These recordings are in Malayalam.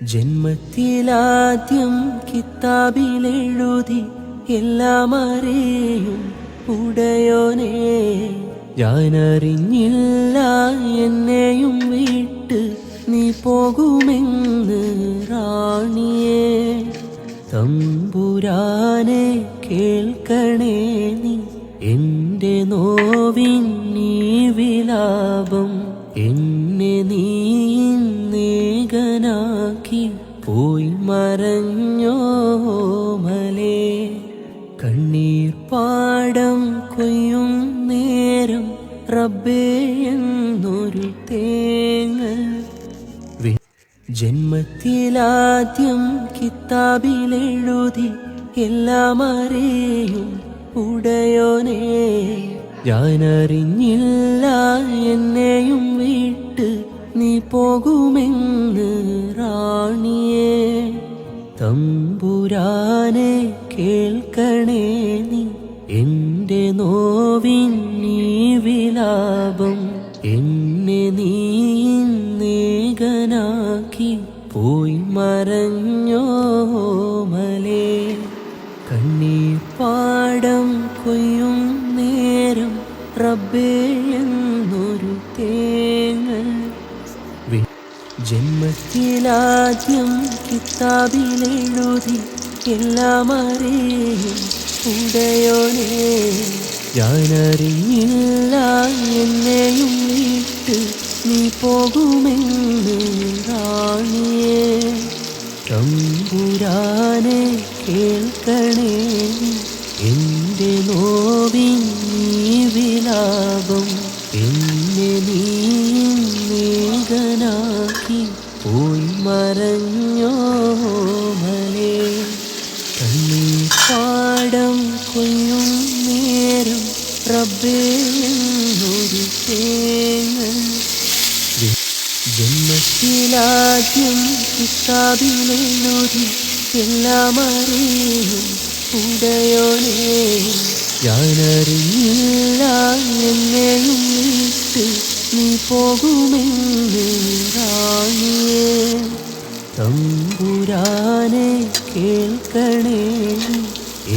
ജന്മത്തിലാദ്യം കിതാബിലെഴുതി എല്ലാം അറിയും ഉടയോനേ, ഞാനറിഞ്ഞില്ല എന്നെയും വിട്ട് നീ പോകുമെന്ന് റാണിയേ. തമ്പുരാനെ കേൾക്കണേ നീ എൻ്റെ നോവിൻ നീ വിലാപം. എന്നെ നീ നേകനാക്കി പോയി മറഞ്ഞോ മലേ. കണ്ണീർ പാടം കൊയ്യും നേരം റബ്ബേ എന്നൊരു തേങ്ങൽ. ജന്മത്തിലാദ്യം കിതാബിലെഴുതി എല്ലാം അറിയും ഉടയോനേ, ഞാനറിഞ്ഞില്ല എന്നെയും വിട്ട് നീ പോകുമെന്ന് റാണിയേ. തമ്പുരാനെ കേൾക്കണേ നീ എൻ്റെ നോവിൻ നീ വിലാപം. എന്നെ നീ നേകനാക്കി പോയി മറഞ്ഞോ മലേ. കണ്ണീർ പാടം കൊയ്യും നേരം റബ്ബേ എന്നൊരു തേങ്ങൽ. ജന്മത്തിലാദ്യം കിതാബിലെഴുതി എല്ലാം അറിയും ഉടയോനേ, ഞാനറിഞ്ഞില്ല എന്നെയും വിട്ട് നീ പോകുമെന്ന് റാണിയേ. തമ്പുരാനെ കേൾക്കണേ എൻ്റെ നോവിൻ നീ വിലാപം. എന്നെ നീ നേകനാക്കി പോയി മറഞ്ഞോ മലേ. കണ്ണീർ പാടം കൊയ്യും നേരം റബ്ബേ എന്നൊരു തേങ്ങൽ. ജന്മത്തിലാദ്യം കിതാബിലെഴുതി എല്ലാം അറിയും ഉടയോനേ, ഞാനറിഞ്ഞില്ല എന്നെയും വിട്ട് നീ പോകുമെന്ന് റാണിയേ. തമ്പുരാനെ കേൾക്കണേ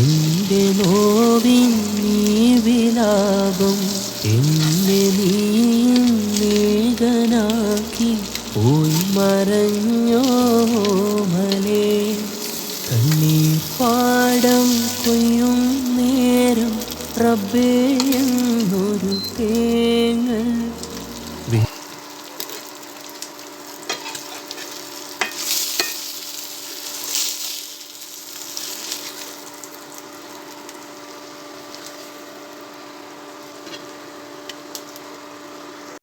എൻ്റെ നോവിൻ നീ വിലാപം. എന്നെ നീ നേകനാക്കി പോയി മറഞ്ഞോ മലേ. കണ്ണീർ പാടം കൊയ്യും നേരം റബ്ബേ എന്നൊരു തേങ്ങൽ.